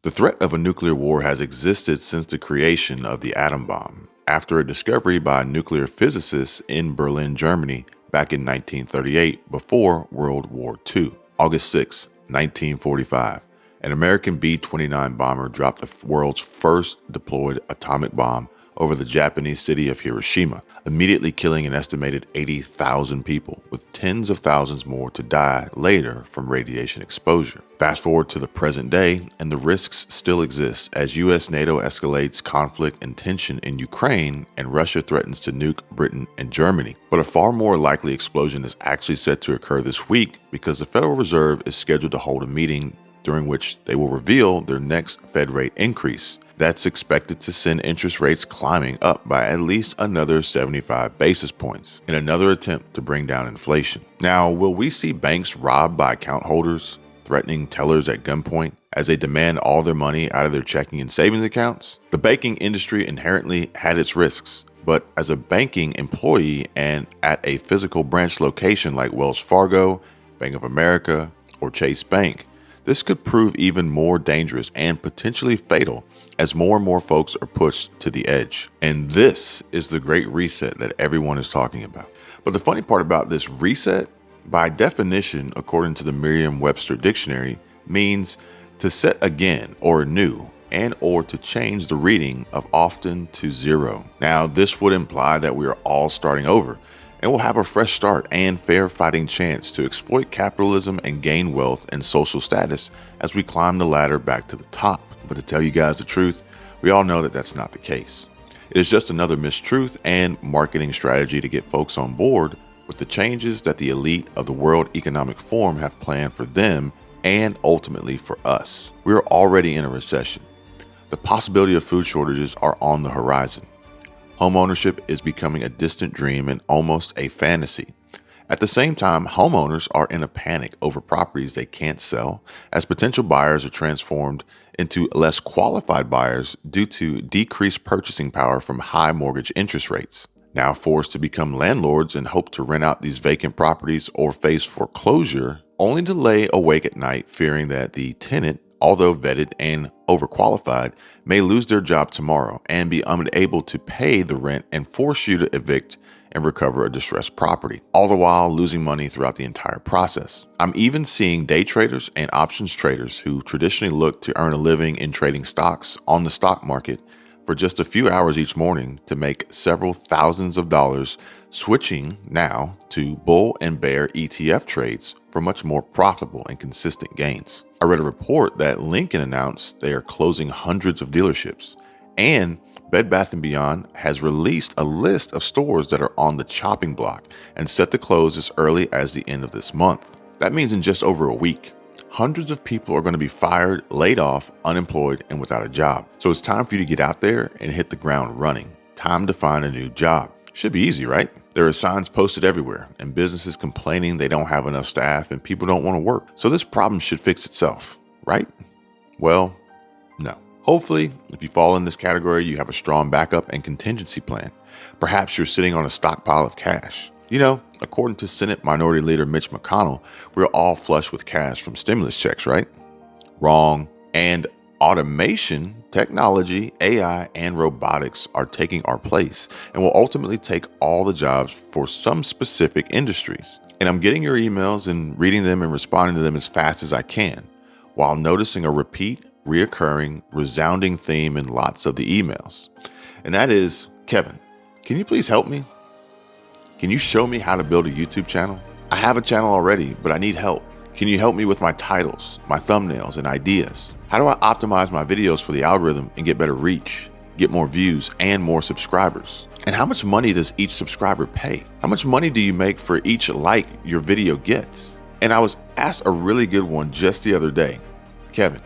The threat of a nuclear war has existed since the creation of the atom bomb, after a discovery by nuclear physicists in Berlin, Germany, back in 1938, before World War II. August 6, 1945, an American B-29 bomber dropped the world's first deployed atomic bomb over the Japanese city of Hiroshima, immediately killing an estimated 80,000 people, with tens of thousands more to die later from radiation exposure. Fast forward to the present day, and the risks still exist as US NATO escalates conflict and tension in Ukraine and Russia threatens to nuke Britain and Germany. But a far more likely explosion is actually set to occur this week because the Federal Reserve is scheduled to hold a meeting during which they will reveal their next Fed rate increase. That's expected to send interest rates climbing up by at least another 75 basis points in another attempt to bring down inflation. Now, will we see banks robbed by account holders, threatening tellers at gunpoint as they demand all their money out of their checking and savings accounts? The banking industry inherently had its risks, but as a banking employee and at a physical branch location like Wells Fargo, Bank of America, or Chase Bank, this could prove even more dangerous and potentially fatal as more and more folks are pushed to the edge. And this is the great reset that everyone is talking about. But the funny part about this reset, by definition, according to the Merriam-Webster dictionary, means to set again or anew and or to change the reading of often to zero. Now, this would imply that we are all starting over and will have a fresh start and fair fighting chance to exploit capitalism and gain wealth and social status as we climb the ladder back to the top. But to tell you guys the truth, we all know that that's not the case. It is just another mistruth and marketing strategy to get folks on board with the changes that the elite of the World Economic Forum have planned for them and ultimately for us. We are already in a recession. The possibility of food shortages are on the horizon. Homeownership is becoming a distant dream and almost a fantasy. At the same time, homeowners are in a panic over properties they can't sell, as potential buyers are transformed into less qualified buyers due to decreased purchasing power from high mortgage interest rates. Now forced to become landlords and hope to rent out these vacant properties or face foreclosure, only to lay awake at night fearing that the tenant, although vetted and overqualified, may lose their job tomorrow and be unable to pay the rent and force you to evict and recover a distressed property, all the while losing money throughout the entire process. I'm even seeing day traders and options traders who traditionally look to earn a living in trading stocks on the stock market for just a few hours each morning to make several thousands of dollars, switching now to bull and bear ETF trades for much more profitable and consistent gains. I read a report that Lincoln announced they are closing hundreds of dealerships, and Bed Bath & Beyond has released a list of stores that are on the chopping block and set to close as early as the end of this month. That means in just over a week, hundreds of people are going to be fired, laid off, unemployed, and without a job. So it's time for you to get out there and hit the ground running. Time to find a new job. Should be easy, right? There are signs posted everywhere and businesses complaining they don't have enough staff and people don't want to work. So this problem should fix itself, right? Well, no. Hopefully, if you fall in this category, you have a strong backup and contingency plan. Perhaps you're sitting on a stockpile of cash. You know, according to Senate Minority Leader Mitch McConnell, we're all flush with cash from stimulus checks, right? Wrong. And automation, technology, AI, and robotics are taking our place and will ultimately take all the jobs for some specific industries. And I'm getting your emails and reading them and responding to them as fast as I can, while noticing a reoccurring, resounding theme in lots of the emails. And that is, Kevin, can you please help me? Can you show me how to build a YouTube channel? I have a channel already, but I need help. Can you help me with my titles, my thumbnails, and ideas? How do I optimize my videos for the algorithm and get better reach, get more views, and more subscribers? And how much money does each subscriber pay? How much money do you make for each like your video gets? And I was asked a really good one just the other day. Kevin,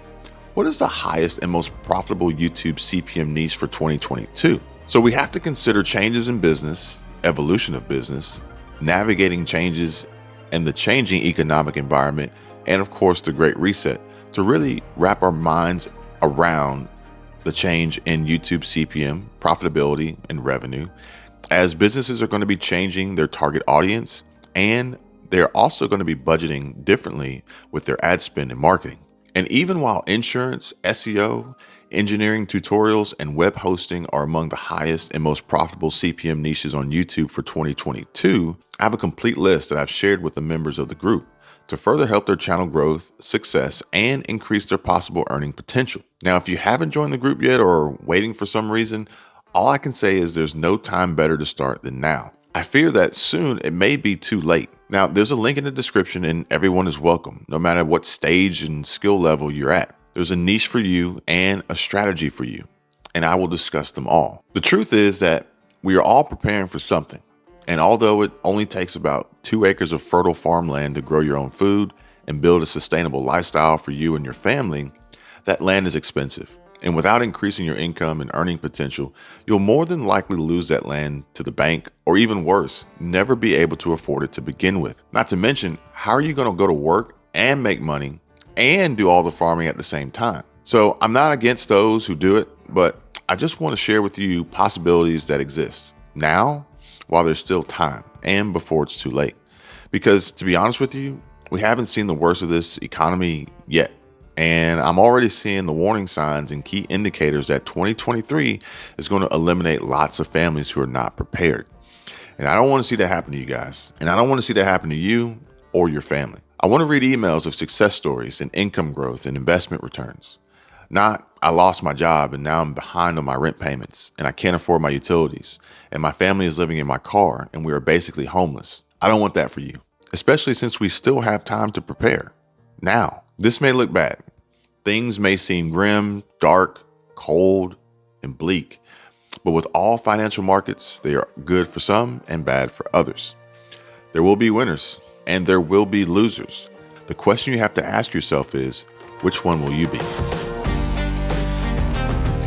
what is the highest and most profitable YouTube CPM niche for 2022? So we have to consider changes in business, evolution of business, navigating changes and the changing economic environment, and of course the Great Reset, to really wrap our minds around the change in YouTube CPM, profitability, and revenue, as businesses are going to be changing their target audience, and they're also going to be budgeting differently with their ad spend and marketing. And even while insurance, SEO, engineering tutorials, and web hosting are among the highest and most profitable CPM niches on YouTube for 2022, I have a complete list that I've shared with the members of the group to further help their channel growth, success, and increase their possible earning potential. Now, if you haven't joined the group yet or are waiting for some reason, all I can say is there's no time better to start than now. I fear that soon it may be too late. Now, there's a link in the description and everyone is welcome, no matter what stage and skill level you're at. There's a niche for you and a strategy for you, and I will discuss them all. The truth is that we are all preparing for something. And although it only takes about 2 acres of fertile farmland to grow your own food and build a sustainable lifestyle for you and your family, that land is expensive. And without increasing your income and earning potential, you'll more than likely lose that land to the bank, or even worse, never be able to afford it to begin with. Not to mention, how are you going to go to work and make money and do all the farming at the same time? So I'm not against those who do it, but I just want to share with you possibilities that exist now while there's still time and before it's too late. Because to be honest with you, we haven't seen the worst of this economy yet. And I'm already seeing the warning signs and key indicators that 2023 is going to eliminate lots of families who are not prepared. And I don't want to see that happen to you guys. And I don't want to see that happen to you or your family. I want to read emails of success stories and income growth and investment returns. Not, I lost my job and now I'm behind on my rent payments and I can't afford my utilities and my family is living in my car and we are basically homeless. I don't want that for you, especially since we still have time to prepare. Now, this may look bad. Things may seem grim, dark, cold, and bleak. But with all financial markets, they are good for some and bad for others. There will be winners and there will be losers. The question you have to ask yourself is, which one will you be?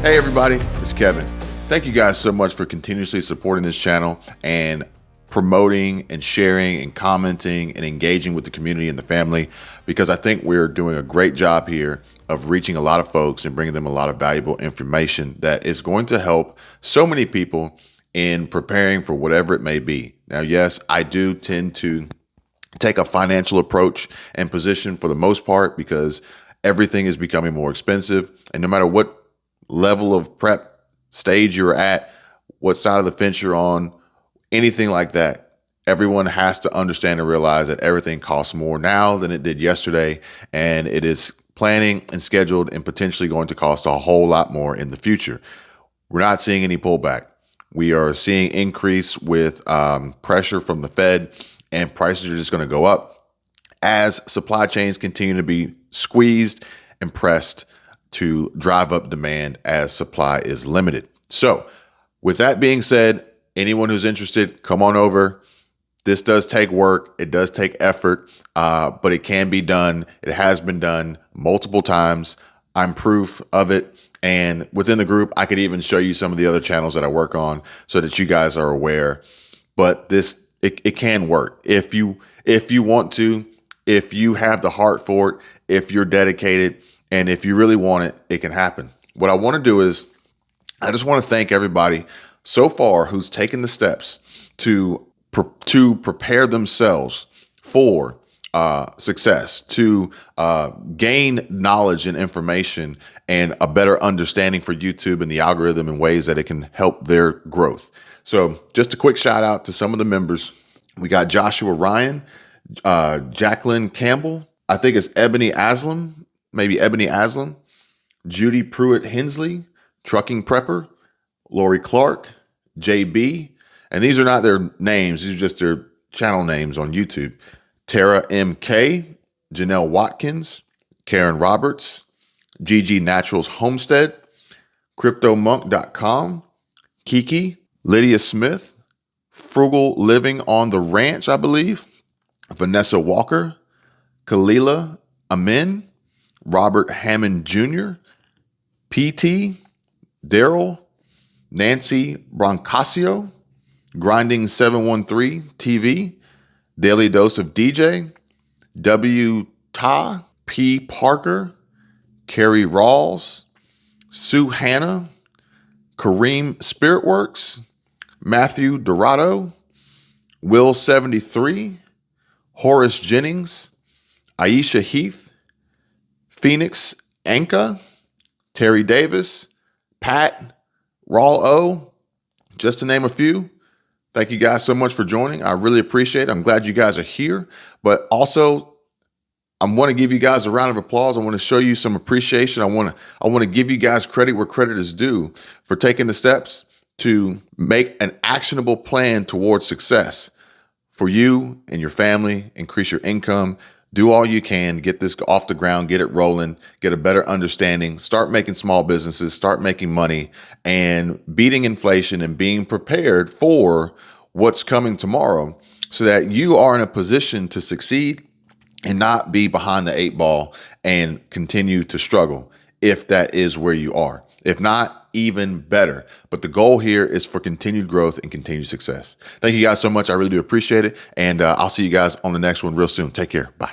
Hey everybody, it's Kevin. Thank you guys so much for continuously supporting this channel and promoting and sharing and commenting and engaging with the community and the family, because I think we're doing a great job here of reaching a lot of folks and bringing them a lot of valuable information that is going to help so many people in preparing for whatever it may be. Now, yes, I do tend to take a financial approach and position for the most part because everything is becoming more expensive. And no matter what level of prep stage you're at, what side of the fence you're on, anything like that, everyone has to understand and realize that everything costs more now than it did yesterday. And it is planning and scheduled and potentially going to cost a whole lot more in the future. We're not seeing any pullback. We are seeing increase with pressure from the Fed, and prices are just going to go up as supply chains continue to be squeezed and pressed to drive up demand as supply is limited. So with that being said, anyone who's interested, come on over. This does take work. It does take effort, but it can be done. It has been done multiple times. I'm proof of it. And within the group, I could even show you some of the other channels that I work on so that you guys are aware. But it can work. If you want to, if you have the heart for it, if you're dedicated, and if you really want it, it can happen. What I want to do is, I just want to thank everybody so far who's taken the steps to prepare themselves for success, to gain knowledge and information and a better understanding for YouTube and the algorithm in ways that it can help their growth. So just a quick shout out to some of the members. We got Joshua Ryan, Jacqueline Campbell, I think it's Ebony Aslam, Judy Pruitt Hensley, Trucking Prepper, Lori Clark, JB, and these are not their names, these are just their channel names on YouTube. Tara MK, Janelle Watkins, Karen Roberts, GG Naturals Homestead, CryptoMonk.com, Kiki, Lydia Smith, Frugal Living on the Ranch, I believe, Vanessa Walker, Kalila Amin, Robert Hammond Jr., PT, Daryl, Nancy Broncasio, Grinding 713 TV, Daily Dose of DJ, W. Ta, P. Parker, Carrie Rawls, Sue Hannah, Kareem Spiritworks, Matthew Dorado, Will 73, Horace Jennings, Aisha Heath, Phoenix Anka, Terry Davis, Pat, Raul O, just to name a few. Thank you guys so much for joining. I really appreciate it. I'm glad you guys are here, but also I want to give you guys a round of applause. I want to show you some appreciation. I want to give you guys credit where credit is due for taking the steps to make an actionable plan towards success for you and your family, increase your income, do all you can, get this off the ground, get it rolling, get a better understanding, start making small businesses, start making money, and beating inflation and being prepared for what's coming tomorrow so that you are in a position to succeed and not be behind the 8 ball and continue to struggle if that is where you are. If not, even better. But the goal here is for continued growth and continued success. Thank you guys so much. I really do appreciate it. And I'll see you guys on the next one real soon. Take care. Bye.